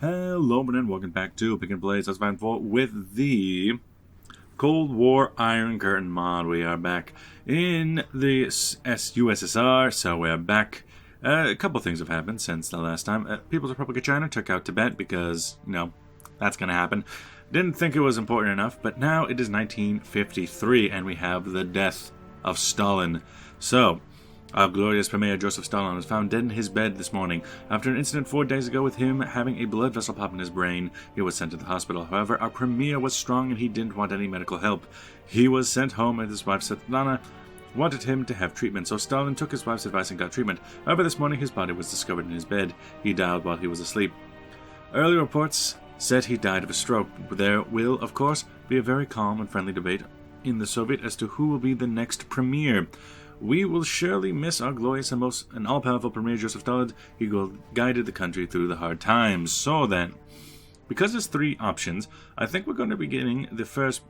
Hello, and welcome back to Pick and Blaze. That's Van Volt with the Cold War Iron Curtain mod. We are back in the USSR, so we're back. A couple things have happened since the last time. People's Republic of China took out Tibet because, that's going to happen. Didn't think it was important enough, but now it is 1953, and we have the death of Stalin. So, our glorious Premier Joseph Stalin was found dead in his bed this morning. After an incident 4 days ago with him having a blood vessel pop in his brain, he was sent to the hospital. However, our Premier was strong and he didn't want any medical help. He was sent home and his wife Svetlana wanted him to have treatment, so Stalin took his wife's advice and got treatment. However, this morning his body was discovered in his bed. He died while he was asleep. Early reports said he died of a stroke. There will, of course, be a very calm and friendly debate in the Soviet as to who will be the next Premier. We will surely miss our glorious and all-powerful Premier Joseph Stalin. He guided the country through the hard times. So then, because there's three options, I think we're going to be getting the first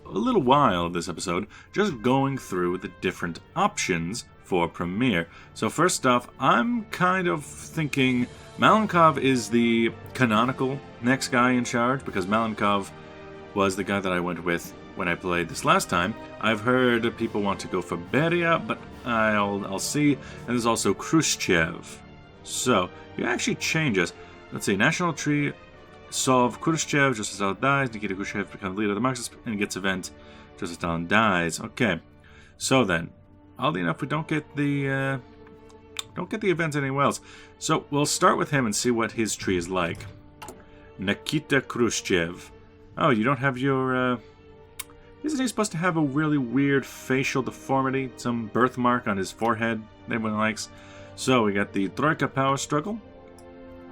a little while of this episode just going through the different options for Premier. So first off, I'm kind of thinking Malenkov is the canonical next guy in charge, because Malenkov was the guy that I went with when I played this last time. I've heard people want to go for Beria, but I'll see. And there's also Khrushchev. So, you actually change us. Let's see, National Tree, solve Khrushchev, Joseph Stalin dies, Nikita Khrushchev becomes leader of the Marxists, and gets event, Joseph Stalin dies. Okay, so then, oddly enough, we don't get the events anywhere else. So, we'll start with him and see what his tree is like. Nikita Khrushchev. Oh, you don't have your, Isn't he supposed to have a really weird facial deformity? Some birthmark on his forehead that everyone likes. So we got the Troika power struggle.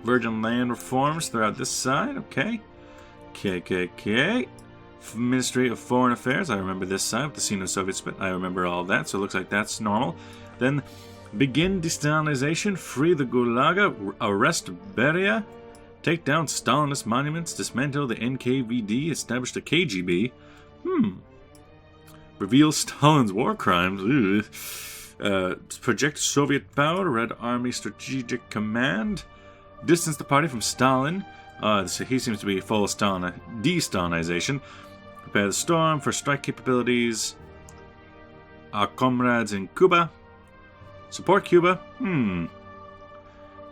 Virgin land reforms throughout this side. Okay. KKK. Ministry of Foreign Affairs. I remember this side with the Sino-Soviet split. I remember all that, so it looks like that's normal. Then begin de-Stalinization. Free the Gulaga. Arrest Beria. Take down Stalinist monuments. Dismantle the NKVD. Establish the KGB. Reveal Stalin's war crimes. Project Soviet power. Red Army Strategic Command. Distance the party from Stalin. He seems to be full of de-Stalinization. Prepare the storm for strike capabilities. Our comrades in Cuba. Support Cuba.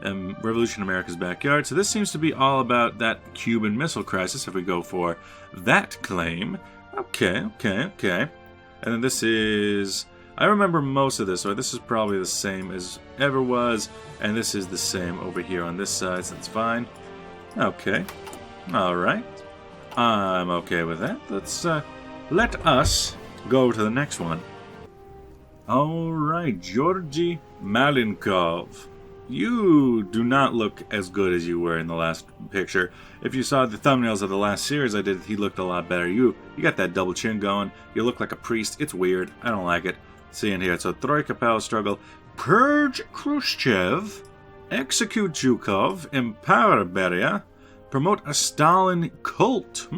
Revolution in America's backyard. So this seems to be all about that Cuban Missile Crisis, if we go for that claim. Okay. And then this is... I remember most of this, so this is probably the same as ever was, and this is the same over here on this side, so that's fine. Okay. Alright. I'm okay with that. Let's, let us go to the next one. Alright, Georgy Malenkov. You do not look as good as you were in the last picture. If you saw the thumbnails of the last series I did, he looked a lot better. You got that double chin going. You look like a priest. It's weird. I don't like it. See in here. So Troika power struggle. Purge Khrushchev. Execute Zhukov. Empower Beria. Promote a Stalin cult.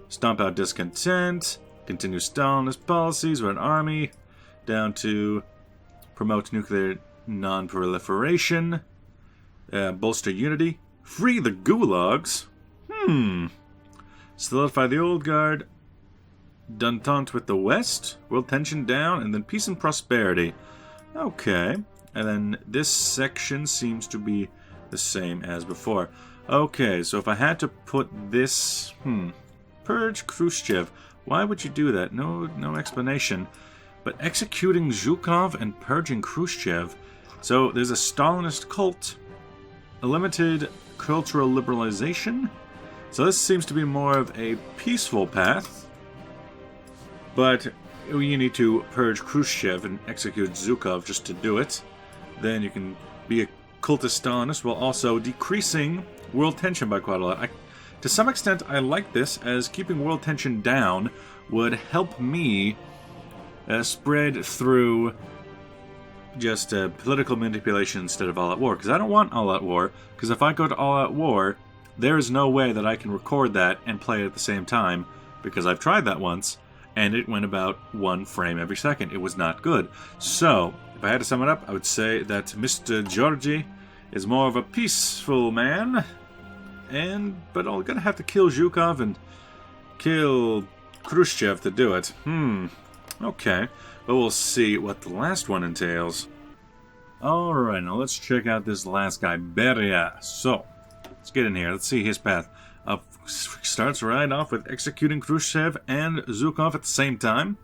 Stomp out discontent. Continue Stalinist policies. Red Army. Down to promote nuclear non-proliferation, bolster unity, free the gulags, solidify the old guard, d'entente with the West, world tension down, and then peace and prosperity. Okay, and then this section seems to be the same as before. Okay, so if I had to put this, purge Khrushchev, why would you do that? No explanation. But executing Zhukov and purging Khrushchev. So there's a Stalinist cult, a limited cultural liberalization. So this seems to be more of a peaceful path. But you need to purge Khrushchev and execute Zhukov just to do it. Then you can be a cultist Stalinist while also decreasing world tension by quite a lot. To some extent, I like this, as keeping world tension down would help me spread through just political manipulation instead of all-out war. Because I don't want all-out war, because if I go to all-out war, there is no way that I can record that and play it at the same time, because I've tried that once, and it went about 1 frame every second. It was not good. So, if I had to sum it up, I would say that Mr. Georgy is more of a peaceful man, but I'm gonna have to kill Zhukov and kill Khrushchev to do it. Okay. But we'll see what the last one entails. Alright, now let's check out this last guy, Beria. So, let's get in here. Let's see his path. Starts right off with executing Khrushchev and Zhukov at the same time.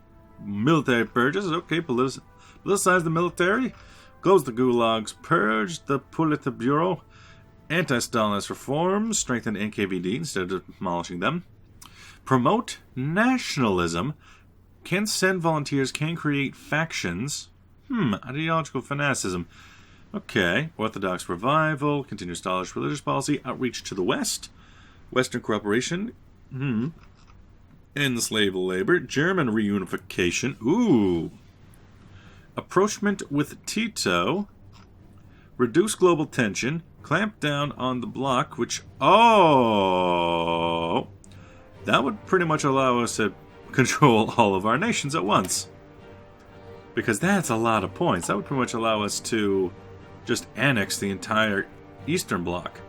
Military purges. Okay, politicize the military. Close the gulags. Purge the Politburo. Anti-Stalinist reforms. Strengthen NKVD instead of demolishing them. Promote nationalism. Can send volunteers. Can create factions. Ideological fanaticism. Okay. Orthodox revival. Continue Stalinist religious policy. Outreach to the West. Western cooperation. End slave labor. German reunification. Ooh. Approachment with Tito. Reduce global tension. Clamp down on the bloc, which... Oh! That would pretty much allow us to control all of our nations at once. Because that's a lot of points. That would pretty much allow us to just annex the entire Eastern Bloc.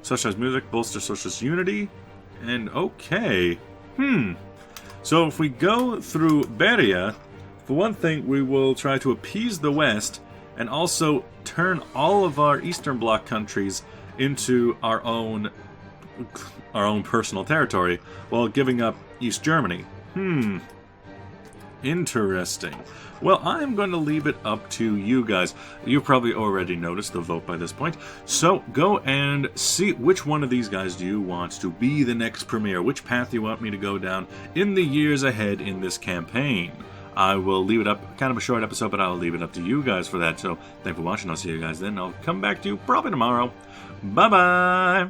Socialist music, bolster socialist unity, and okay. So if we go through Beria, for one thing, we will try to appease the West and also turn all of our Eastern Bloc countries into our own personal territory while giving up East Germany. Interesting. Well, I'm going to leave it up to you guys. You've probably already noticed the vote by this point. So go and see which one of these guys do you want to be the next premier. Which path do you want me to go down in the years ahead in this campaign. I will leave it up, kind of a short episode, but I'll leave it up to you guys for that. So thanks for watching. I'll see you guys then. I'll come back to you probably tomorrow. Bye-bye.